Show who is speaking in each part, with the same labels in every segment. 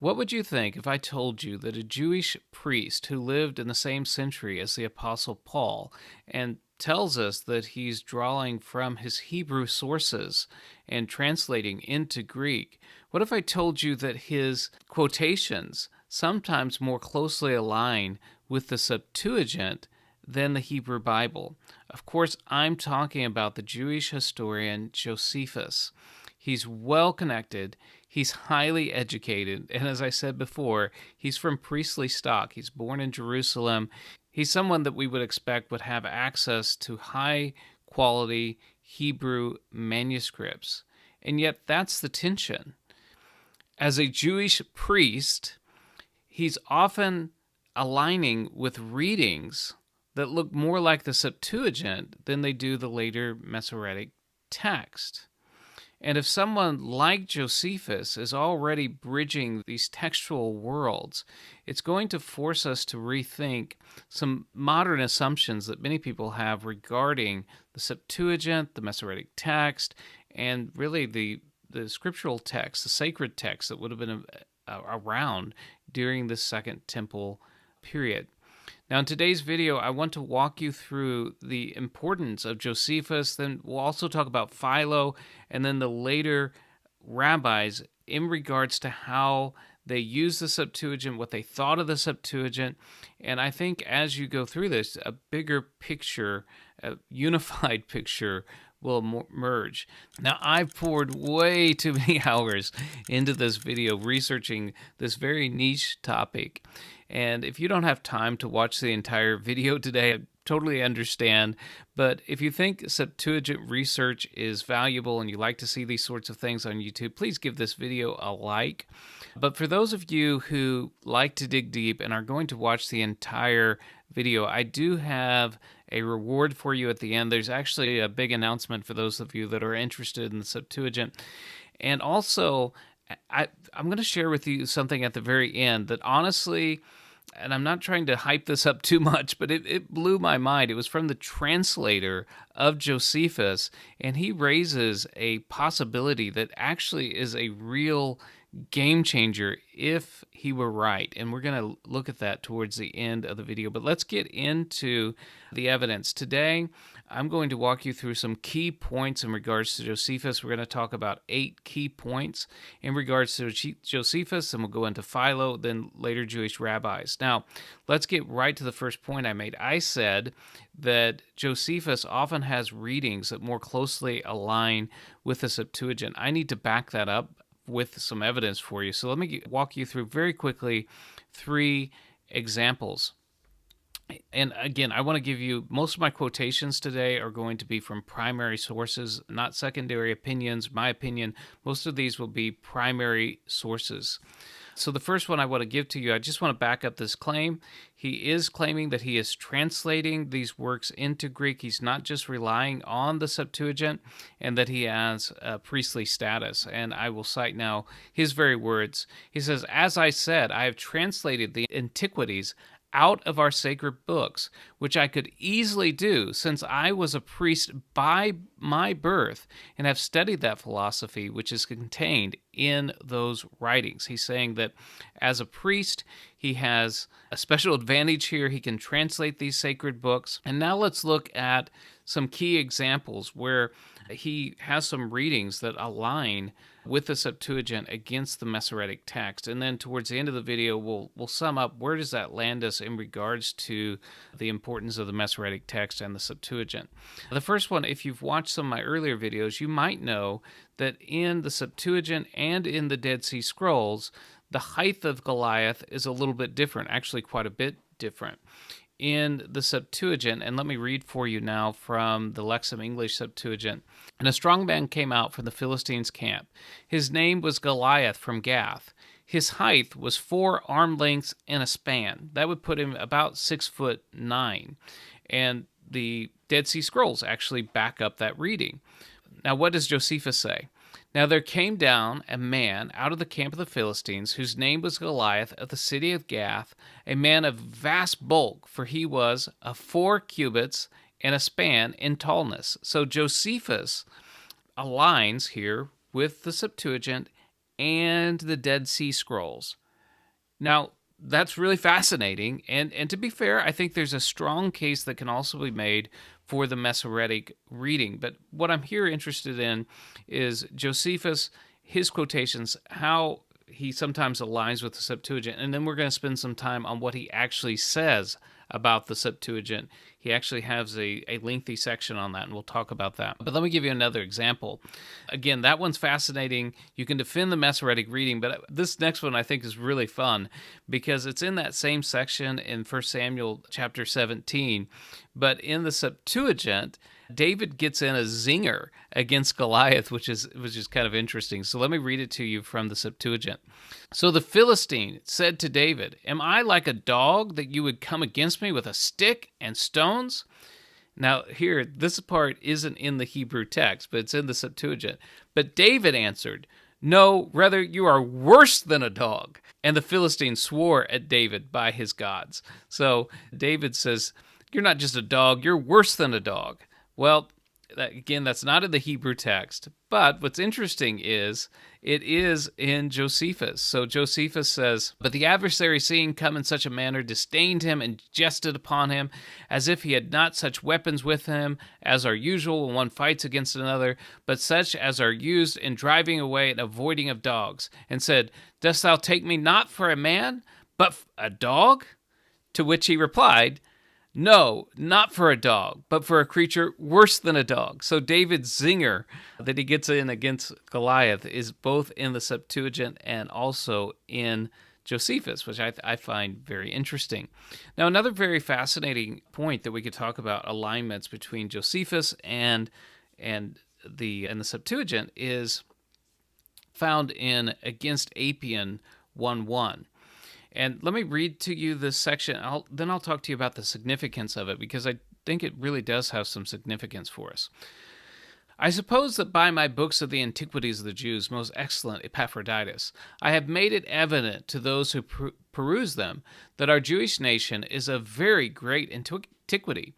Speaker 1: What would you think if I told you that a Jewish priest who lived in the same century as the Apostle Paul and tells us that he's drawing from his Hebrew sources and translating into Greek? What if I told you that his quotations sometimes more closely align with the Septuagint than the Hebrew Bible? Of course, I'm talking about the Jewish historian Josephus. He's well connected, he's highly educated, and as I said before, he's from priestly stock. He's born in Jerusalem. He's someone that we would expect would have access to high quality Hebrew manuscripts. And yet, that's the tension. As a Jewish priest, he's often aligning with readings that look more like the Septuagint than they do the later Masoretic Text. And if someone like Josephus is already bridging these textual worlds, it's going to force us to rethink some modern assumptions that many people have regarding the Septuagint, the Masoretic Text, and really the scriptural text, the sacred text that would have been around during the Second Temple period. Now, in today's video, I want to walk you through the importance of Josephus. Then we'll also talk about Philo and then the later rabbis in regards to how they used the Septuagint, what they thought of the Septuagint. And I think as you go through this, a bigger picture, a unified picture will emerge. Now, I've poured way too many hours into this video researching this very niche topic. And if you don't have time to watch the entire video today, I totally understand. But if you think Septuagint research is valuable and you like to see these sorts of things on YouTube, please give this video a like. But for those of you who like to dig deep and are going to watch the entire video, I do have a reward for you at the end. There's actually a big announcement for those of you that are interested in the Septuagint. And also, I'm going to share with you something at the very end that honestly, and I'm not trying to hype this up too much, but it blew my mind. It was from the translator of Josephus, and he raises a possibility that actually is a real game changer if he were right. And we're going to look at that towards the end of the video. But let's get into the evidence. Today, I'm going to walk you through some key points in regards to Josephus. We're going to talk about 8 key points in regards to Josephus, and we'll go into Philo, then later Jewish rabbis. Now, let's get right to the first point I made. I said that Josephus often has readings that more closely align with the Septuagint. I need to back that up with some evidence for you. So let me walk you through very quickly 3 examples. And again, I want to give you, most of my quotations today are going to be from primary sources, not secondary opinions. My opinion, most of these will be primary sources. So the first one I want to give to you, I just want to back up this claim. He is claiming that he is translating these works into Greek. He's not just relying on the Septuagint, and that he has a priestly status. And I will cite now his very words. He says, "As I said, I have translated the antiquities out of our sacred books, which I could easily do since I was a priest by my birth and have studied that philosophy which is contained in those writings." He's saying that as a priest, he has a special advantage here. He can translate these sacred books. And now let's look at some key examples where he has some readings that align with the Septuagint against the Masoretic text. And then towards the end of the video, we'll sum up where does that land us in regards to the importance of the Masoretic text and the Septuagint. The first one, if you've watched some of my earlier videos, you might know that in the Septuagint and in the Dead Sea Scrolls, the height of Goliath is a little bit different, actually quite a bit different. In the Septuagint, and let me read for you now from the Lexham English Septuagint. "And a strong man came out from the Philistines' camp. His name was Goliath from Gath. His height was 4 arm lengths and a span." That would put him about 6'9". And the Dead Sea Scrolls actually back up that reading. Now, what does Josephus say? "Now there came down a man out of the camp of the Philistines, whose name was Goliath, of the city of Gath, a man of vast bulk, for he was of 4 cubits and a span in tallness." So Josephus aligns here with the Septuagint and the Dead Sea Scrolls. Now, that's really fascinating. And to be fair, I think there's a strong case that can also be made for the Masoretic reading. But what I'm here interested in is Josephus, his quotations, how he sometimes aligns with the Septuagint. And then we're going to spend some time on what he actually says about the Septuagint. He actually has a lengthy section on that, and we'll talk about that. But let me give you another example. Again, that one's fascinating. You can defend the Masoretic reading, but this next one I think is really fun because it's in that same section in 1 Samuel chapter 17. But in the Septuagint, David gets in a zinger against Goliath, which is kind of interesting. So let me read it to you from the Septuagint. So the Philistine said to David, "Am I like a dog that you would come against me with a stick and stones?" Now here, this part isn't in the Hebrew text, but it's in the Septuagint. But David answered, "No, rather you are worse than a dog." And the Philistine swore at David by his gods. So David says, "You're not just a dog, you're worse than a dog." Well, again, that's not in the Hebrew text, but what's interesting is it is in Josephus. So Josephus says, "But the adversary, seeing come in such a manner, disdained him and jested upon him, as if he had not such weapons with him as are usual when one fights against another, but such as are used in driving away and avoiding of dogs, and said, Dost thou take me not for a man, but a dog? To which he replied, No, not for a dog, but for a creature worse than a dog." So David's zinger that he gets in against Goliath is both in the Septuagint and also in Josephus, which I find very interesting. Now, another very fascinating point that we could talk about alignments between Josephus and the Septuagint is found in Against Apian 1:1. And let me read to you this section. Then I'll talk to you about the significance of it, because I think it really does have some significance for us. "I suppose that by my books of the antiquities of the Jews, most excellent Epaphroditus, I have made it evident to those who peruse them that our Jewish nation is of very great antiquity,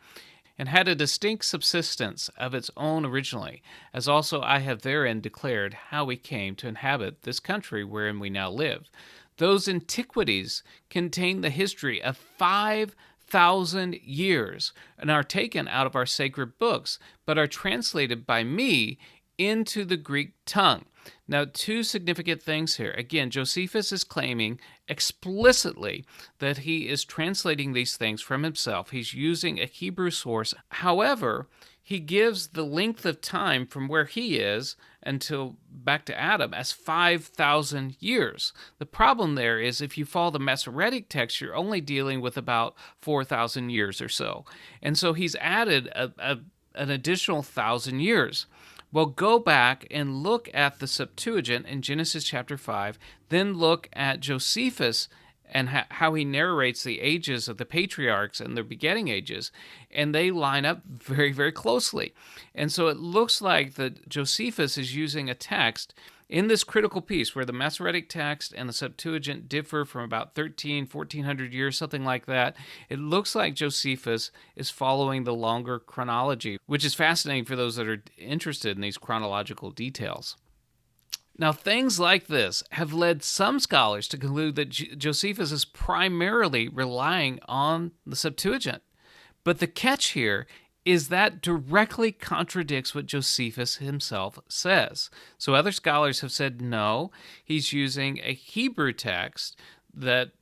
Speaker 1: and had a distinct subsistence of its own originally, as also I have therein declared how we came to inhabit this country wherein we now live. Those antiquities contain the history of 5,000 years and are taken out of our sacred books, but are translated by me into the Greek tongue." Now, two significant things here. Again, Josephus is claiming explicitly that he is translating these things from himself. He's using a Hebrew source. However, he gives the length of time from where he is until back to Adam as 5,000 years. The problem there is if you follow the Masoretic text, you're only dealing with about 4,000 years or so. And so he's added an additional 1,000 years. Well, go back and look at the Septuagint in Genesis chapter 5, then look at Josephus and how he narrates the ages of the patriarchs and their begetting ages, and they line up very, very closely. And so it looks like that Josephus is using a text in this critical piece where the Masoretic text and the Septuagint differ from about 1,400 years, something like that. It looks like Josephus is following the longer chronology, which is fascinating for those that are interested in these chronological details. Now, things like this have led some scholars to conclude that Josephus is primarily relying on the Septuagint. But the catch here is that directly contradicts what Josephus himself says. So other scholars have said no, he's using a Hebrew text that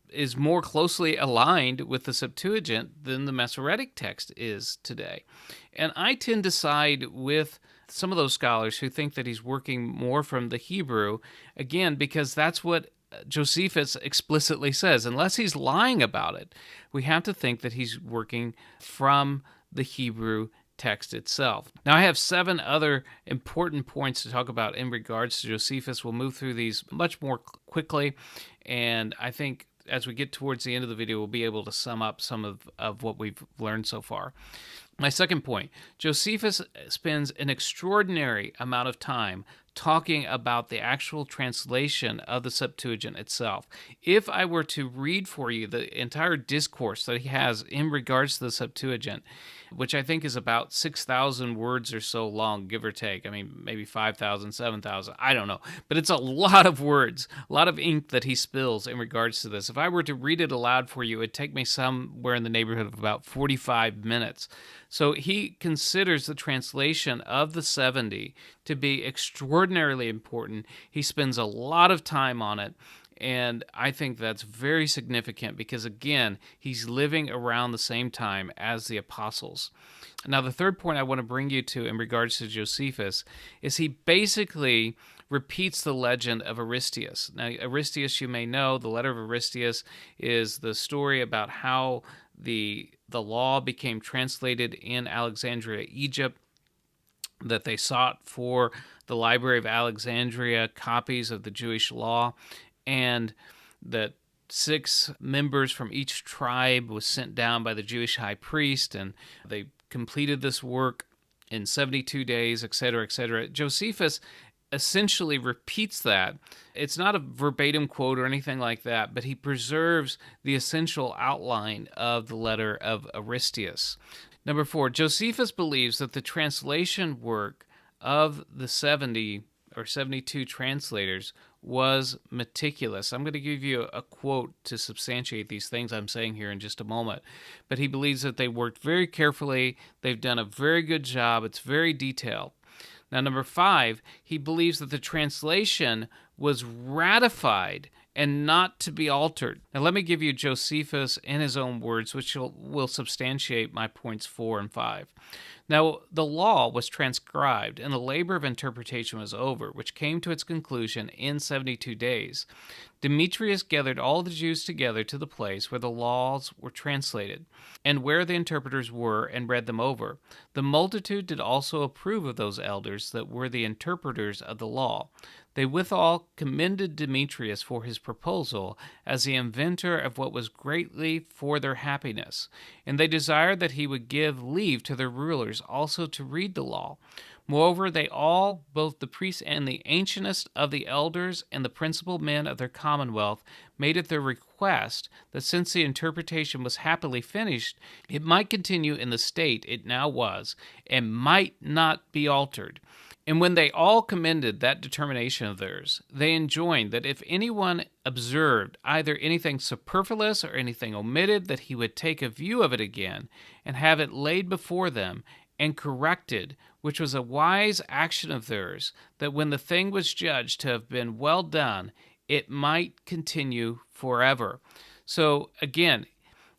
Speaker 1: is more closely aligned with the Septuagint than the Masoretic text is today. And I tend to side with some of those scholars who think that he's working more from the Hebrew, again, because that's what Josephus explicitly says. Unless he's lying about it, we have to think that he's working from the Hebrew text itself. Now, I have 7 other important points to talk about in regards to Josephus. We'll move through these much more quickly, and I think as we get towards the end of the video, we'll be able to sum up some of what we've learned so far. My second point, Josephus spends an extraordinary amount of time talking about the actual translation of the Septuagint itself. If I were to read for you the entire discourse that he has in regards to the Septuagint, which I think is about 6,000 words or so long, give or take. I mean, maybe 5,000, 7,000, I don't know. But it's a lot of words, a lot of ink that he spills in regards to this. If I were to read it aloud for you, it'd take me somewhere in the neighborhood of about 45 minutes. So he considers the translation of the 70 to be extraordinarily important. He spends a lot of time on it. And I think that's very significant because, again, he's living around the same time as the apostles. Now, the third point I want to bring you to in regards to Josephus is he basically repeats the legend of Aristeas. Now, Aristeas, you may know, the letter of Aristeas is the story about how the law became translated in Alexandria, Egypt, that they sought for the Library of Alexandria copies of the Jewish law, and that 6 members from each tribe was sent down by the Jewish high priest, and they completed this work in 72 days, etc., etc. Josephus essentially repeats that. It's not a verbatim quote or anything like that, but he preserves the essential outline of the letter of Aristeas. Number 4, Josephus believes that the translation work of the 70 or 72 translators was meticulous. I'm going to give you a quote to substantiate these things I'm saying here in just a moment. But he believes that they worked very carefully. They've done a very good job. It's very detailed. Now, number 5, he believes that the translation was ratified and not to be altered. Now, let me give you Josephus in his own words, which will substantiate my points 4 and 5. Now, the law was transcribed, and the labor of interpretation was over, which came to its conclusion in 72 days. Demetrius gathered all the Jews together to the place where the laws were translated, and where the interpreters were, and read them over. The multitude did also approve of those elders that were the interpreters of the law. They withal commended Demetrius for his proposal as the inventor of what was greatly for their happiness, and they desired that he would give leave to their rulers also to read the law. Moreover, they all, both the priests and the ancientest of the elders and the principal men of their commonwealth, made it their request that since the interpretation was happily finished, it might continue in the state it now was, and might not be altered. And when they all commended that determination of theirs, they enjoined that if anyone observed either anything superfluous or anything omitted, that he would take a view of it again, and have it laid before them, and corrected, which was a wise action of theirs, that when the thing was judged to have been well done, it might continue forever. So again,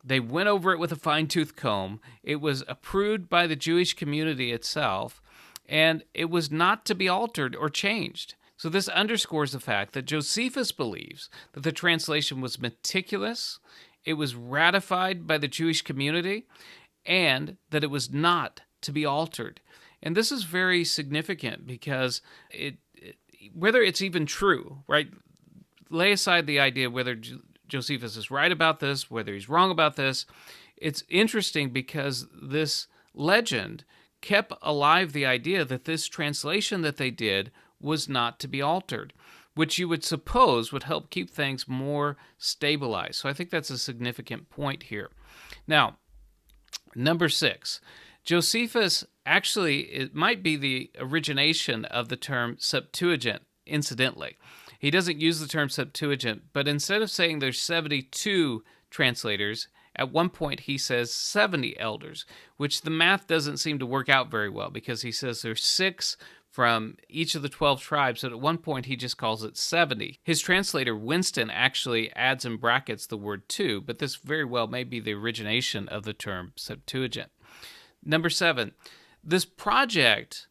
Speaker 1: they went over it with a fine-tooth comb. It was approved by the Jewish community itself, and it was not to be altered or changed. So this underscores the fact that Josephus believes that the translation was meticulous, it was ratified by the Jewish community, and that it was not to be altered. And this is very significant because whether it's even true, right? Lay aside the idea whether Josephus is right about this, whether he's wrong about this. It's interesting because this legend kept alive the idea that this translation that they did was not to be altered, which you would suppose would help keep things more stabilized. So I think that's a significant point here. Now, number 6, Josephus actually, it might be the origination of the term Septuagint, incidentally. He doesn't use the term Septuagint, but instead of saying there's 72 translators, at one point he says 70 elders, which the math doesn't seem to work out very well because he says there's 6 from each of the 12 tribes, but at one point he just calls it 70. His translator, Winston, actually adds in brackets the word 2, but this very well may be the origination of the term Septuagint. Number 7, this project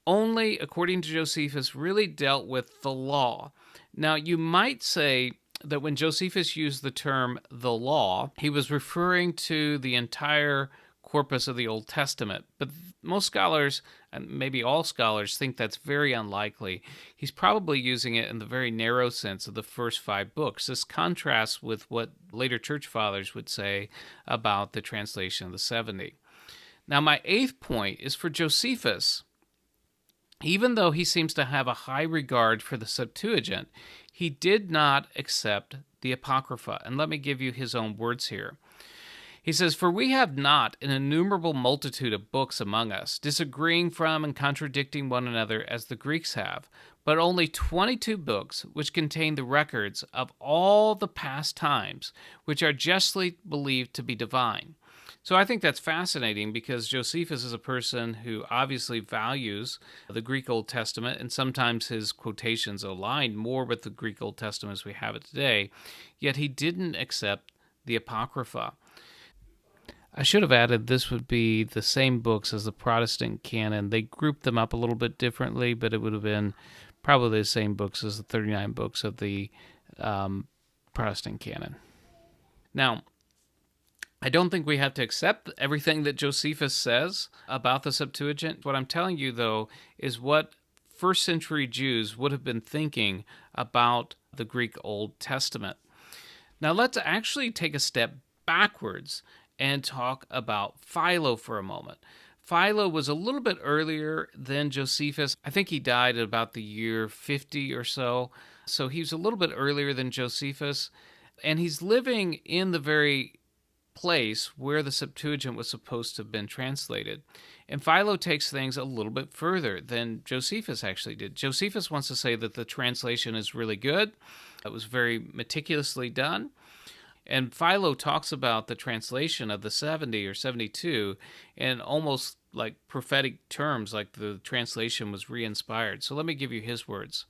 Speaker 1: only, according to Josephus, really dealt with the law. Now, you might say that when Josephus used the term the law, he was referring to the entire corpus of the Old Testament. But most scholars, and maybe all scholars, think that's very unlikely. He's probably using it in the very narrow sense of the first 5 books. This contrasts with what later church fathers would say about the translation of the 70. Now, my eighth point is for Josephus. Even though he seems to have a high regard for the Septuagint, he did not accept the Apocrypha. And let me give you his own words here. He says, "For we have not an innumerable multitude of books among us, disagreeing from and contradicting one another as the Greeks have, but only 22 books which contain the records of all the past times, which are justly believed to be divine." So I think that's fascinating because Josephus is a person who obviously values the Greek Old Testament, and sometimes his quotations align more with the Greek Old Testament as we have it today, yet he didn't accept the Apocrypha. I should have added this would be the same books as the Protestant canon. They grouped them up a little bit differently, but it would have been probably the same books as the 39 books of the Protestant canon. Now, I don't think we have to accept everything that Josephus says about the Septuagint. What I'm telling you, though, is what first century Jews would have been thinking about the Greek Old Testament. Now, let's actually take a step backwards and talk about Philo for a moment. Philo was a little bit earlier than Josephus. I think he died at about the year 50 or so. So he was a little bit earlier than Josephus. And he's living in the very place where the Septuagint was supposed to have been translated. And Philo takes things a little bit further than Josephus actually did. Josephus wants to say that the translation is really good. It was very meticulously done. And Philo talks about the translation of the 70 or 72 in almost like prophetic terms, like the translation was re-inspired. So let me give you his words.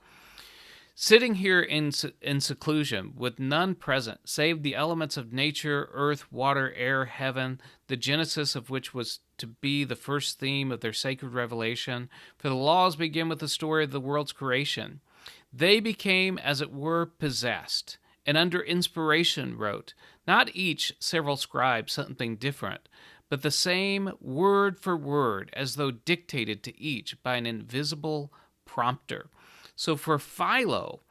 Speaker 1: "Sitting here in seclusion, with none present, save the elements of nature, earth, water, air, heaven, the genesis of which was to be the first theme of their sacred revelation, for the laws begin with the story of the world's creation. They became, as it were, possessed, and under inspiration wrote, not each several scribe something different, but the same word for word, as though dictated to each by an invisible prompter." So for Philo,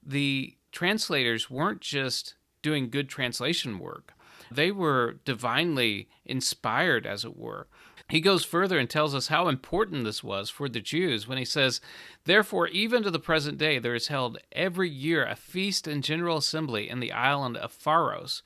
Speaker 1: the translators weren't just doing good translation work. They were divinely inspired, as it were. He goes further and tells us how important this was for the Jews when he says, "Therefore, even to the present day, there is held every year a feast and general assembly in the island of Pharos,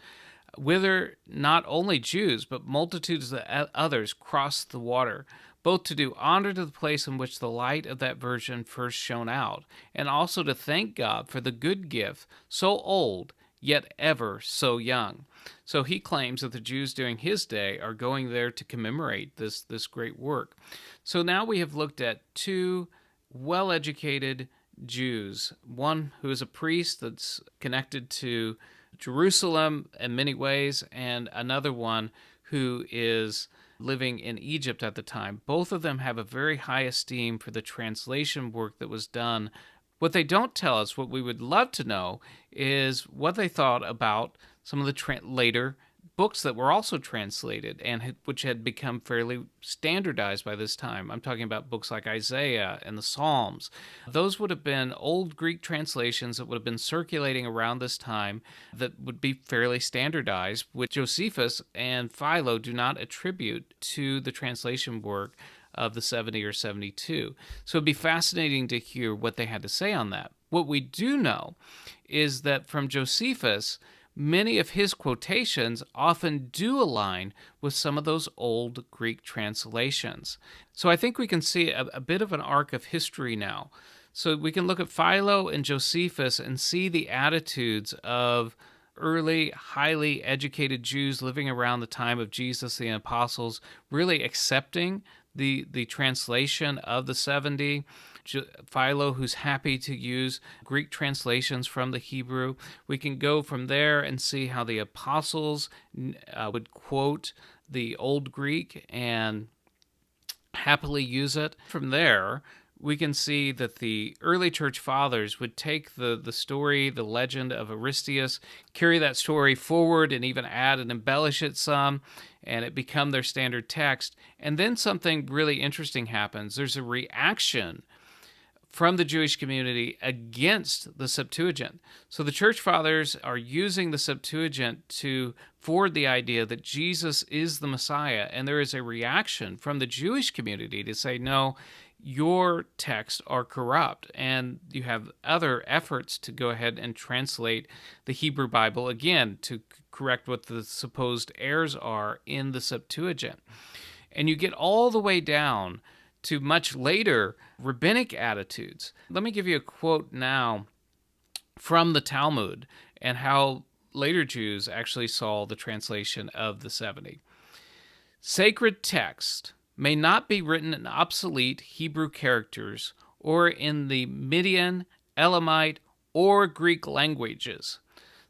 Speaker 1: whither not only Jews, but multitudes of others cross the water, both to do honor to the place in which the light of that virgin first shone out, and also to thank God for the good gift, so old, yet ever so young." So he claims that the Jews during his day are going there to commemorate this great work. So now we have looked at two well-educated Jews, one who is a priest that's connected to Jerusalem in many ways, and another one who is living in Egypt at the time. Both of them have a very high esteem for the translation work that was done. What they don't tell us, what we would love to know, is what they thought about some of the later books that were also translated and which had become fairly standardized by this time. I'm talking about books like Isaiah and the Psalms. Those would have been old Greek translations that would have been circulating around this time that would be fairly standardized, which Josephus and Philo do not attribute to the translation work of the 70 or 72. So it'd be fascinating to hear what they had to say on that. What we do know is that from Josephus, many of his quotations often do align with some of those old Greek translations. So I think we can see a bit of an arc of history now. So we can look at Philo and Josephus and see the attitudes of early, highly educated Jews living around the time of Jesus, the apostles, really accepting the translation of the 70. Philo, who's happy to use Greek translations from the Hebrew. We can go from there and see how the apostles would quote the Old Greek and happily use it. From there, we can see that the early church fathers would take the story, the legend of Aristeas, carry that story forward and even add and embellish it some, and it become their standard text. And then something really interesting happens. There's a reaction from the Jewish community against the Septuagint. So the church fathers are using the Septuagint to forward the idea that Jesus is the Messiah, and there is a reaction from the Jewish community to say, no, your texts are corrupt, and you have other efforts to go ahead and translate the Hebrew Bible again to correct what the supposed errors are in the Septuagint. And you get all the way down to much later rabbinic attitudes. Let me give you a quote now from the Talmud and how later Jews actually saw the translation of the 70. Sacred text may not be written in obsolete Hebrew characters or in the Median, Elamite, or Greek languages.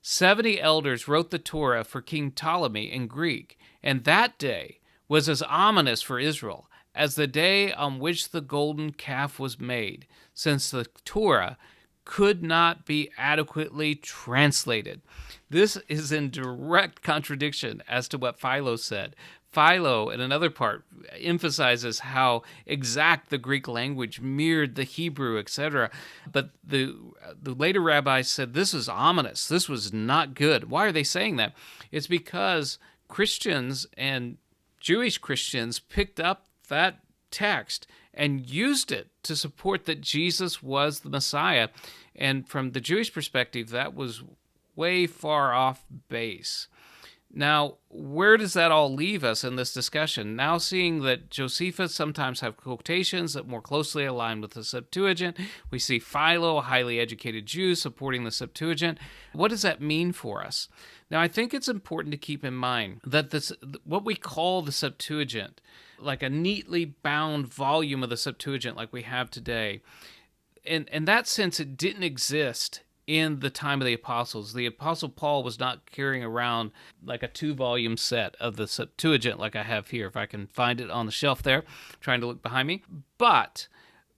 Speaker 1: 70 elders wrote the Torah for King Ptolemy in Greek, and that day was as ominous for Israel as the day on which the golden calf was made, since the Torah could not be adequately translated. This is in direct contradiction as to what Philo said. Philo, in another part, emphasizes how exact the Greek language mirrored the Hebrew, etc. But the later rabbis said this is ominous. This was not good. Why are they saying that? It's because Christians and Jewish Christians picked up that text and used it to support that Jesus was the Messiah. And from the Jewish perspective, that was way far off base. Now, where does that all leave us in this discussion? Now seeing that Josephus sometimes have quotations that more closely align with the Septuagint, we see Philo, a highly educated Jew, supporting the Septuagint. What does that mean for us? Now, I think it's important to keep in mind that this, what we call the Septuagint, like a neatly bound volume of the Septuagint like we have today, in that sense, it didn't exist in the time of the apostles. The apostle Paul was not carrying around like a 2-volume set of the Septuagint like I have here, if I can find it on the shelf there, trying to look behind me. But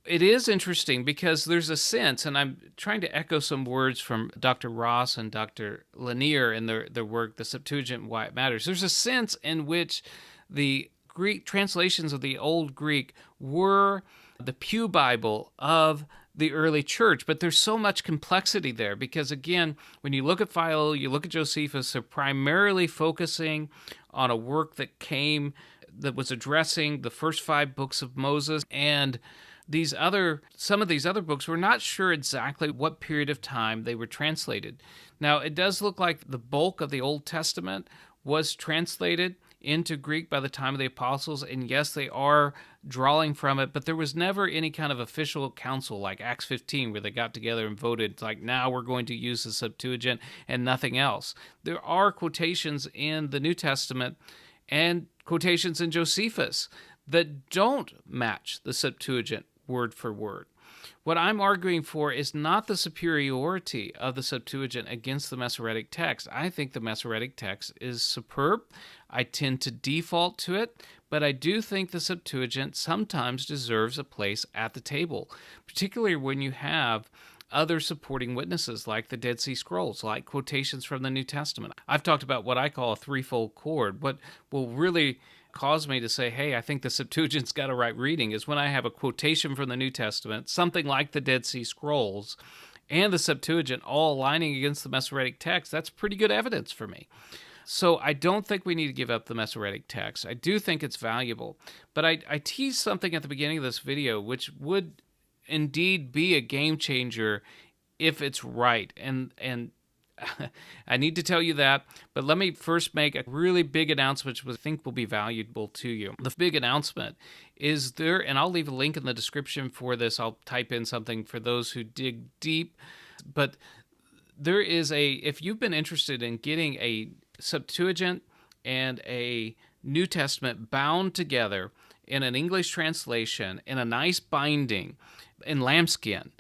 Speaker 1: it is interesting because there's a sense, and I'm trying to echo some words from Dr. Ross and Dr. Lanier in their work, The Septuagint and Why It Matters. There's a sense in which the Greek translations of the Old Greek were the Pew Bible of the early church, but there's so much complexity there because, again, when you look at Philo, you look at Josephus, they're primarily focusing on a work that was addressing the first 5 books of Moses, and some of these other books, we're not sure exactly what period of time they were translated. Now, it does look like the bulk of the Old Testament was translated into Greek by the time of the apostles, and yes, they are drawing from it, but there was never any kind of official council like Acts 15 where they got together and voted like, now we're going to use the Septuagint and nothing else. There are quotations in the New Testament and quotations in Josephus that don't match the Septuagint word for word. What I'm arguing for is not the superiority of the Septuagint against the Masoretic Text. I think the Masoretic Text is superb. I tend to default to it, but I do think the Septuagint sometimes deserves a place at the table, particularly when you have other supporting witnesses like the Dead Sea Scrolls, like quotations from the New Testament. I've talked about what I call a threefold cord. What will really cause me to say, hey, I think the Septuagint's got a right reading is when I have a quotation from the New Testament, something like the Dead Sea Scrolls, and the Septuagint all aligning against the Masoretic Text. That's pretty good evidence for me. So I don't think we need to give up the Masoretic Text. I do think it's valuable. But I teased something at the beginning of this video which would indeed be a game changer if it's right. And I need to tell you that, but let me first make a really big announcement which I think will be valuable to you. The big announcement is there, and I'll leave a link in the description for this. I'll type in something for those who dig deep, but there is if you've been interested in getting a Septuagint and a New Testament bound together in an English translation in a nice binding in lambskin,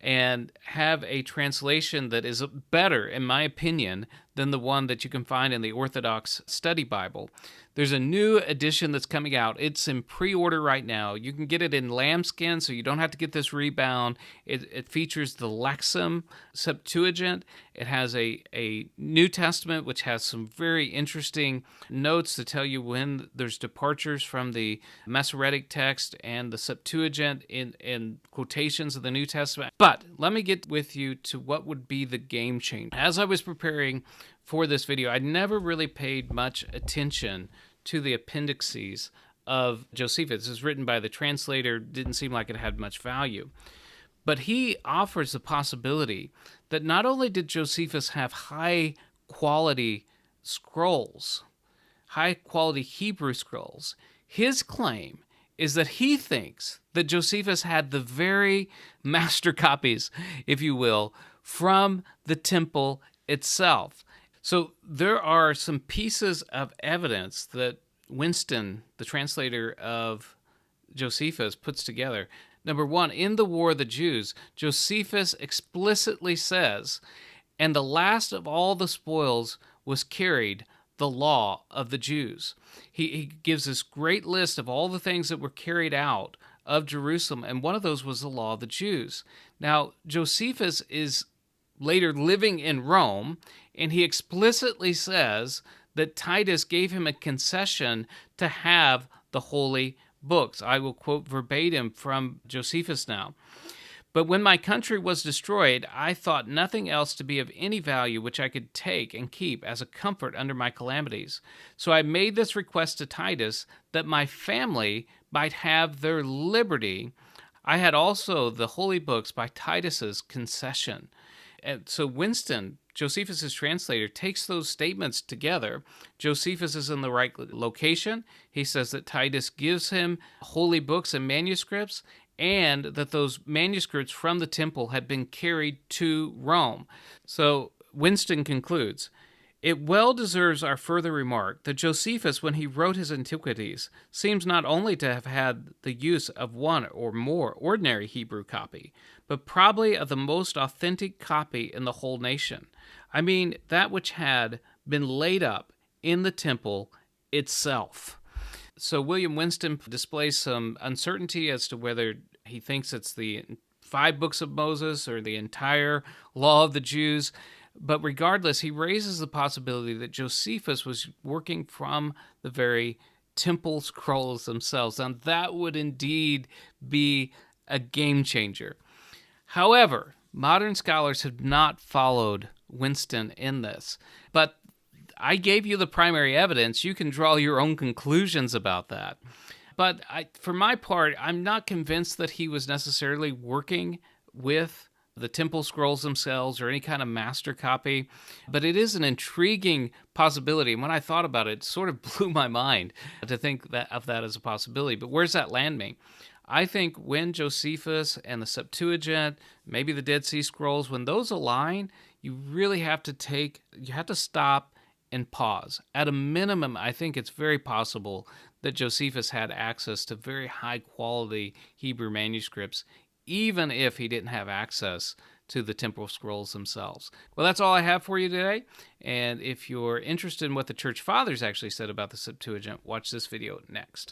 Speaker 1: and have a translation that is better, in my opinion, than the one that you can find in the Orthodox Study Bible. There's a new edition that's coming out. It's in pre-order right now. You can get it in lambskin, so you don't have to get this rebound. It features the Lexham Septuagint. It has a New Testament, which has some very interesting notes to tell you when there's departures from the Masoretic Text and the Septuagint in quotations of the New Testament. But let me get with you to what would be the game changer. As I was preparing for this video, I never really paid much attention to the appendices of Josephus. This is written by the translator. Didn't seem like it had much value. But he offers the possibility that not only did Josephus have high-quality scrolls, high-quality Hebrew scrolls, his claim is that he thinks that Josephus had the very master copies, if you will, from the temple itself. So there are some pieces of evidence that Winston, the translator of Josephus, puts together. Number one, in the War of the Jews, Josephus explicitly says, "And the last of all the spoils was carried, the law of the Jews." He gives this great list of all the things that were carried out of Jerusalem, and one of those was the law of the Jews. Now, Josephus is later living in Rome, and he explicitly says that Titus gave him a concession to have the holy books. I will quote verbatim from Josephus now. "But when my country was destroyed, I thought nothing else to be of any value which I could take and keep as a comfort under my calamities. So I made this request to Titus, that my family might have their liberty. I had also the holy books by Titus's concession." And so Winston, Josephus's translator, takes those statements together. Josephus is in the right location. He says that Titus gives him holy books and manuscripts, and that those manuscripts from the temple had been carried to Rome. So Winston concludes, "It well deserves our further remark that Josephus, when he wrote his Antiquities, seems not only to have had the use of one or more ordinary Hebrew copy, but probably of the most authentic copy in the whole nation. I mean, that which had been laid up in the temple itself." So William Winston displays some uncertainty as to whether he thinks it's the 5 books of Moses or the entire law of the Jews. But regardless, he raises the possibility that Josephus was working from the very temple scrolls themselves. And that would indeed be a game changer. However, modern scholars have not followed Winston in this. But I gave you the primary evidence. You can draw your own conclusions about that. But for my part, I'm not convinced that he was necessarily working with the temple scrolls themselves or any kind of master copy. But it is an intriguing possibility. And when I thought about it, it sort of blew my mind to think of that as a possibility. But where's that land me? I think when Josephus and the Septuagint, maybe the Dead Sea Scrolls, when those align, you really have to stop and pause. At a minimum, I think it's very possible that Josephus had access to very high-quality Hebrew manuscripts, even if he didn't have access to the temple scrolls themselves. Well, that's all I have for you today. And if you're interested in what the Church Fathers actually said about the Septuagint, watch this video next.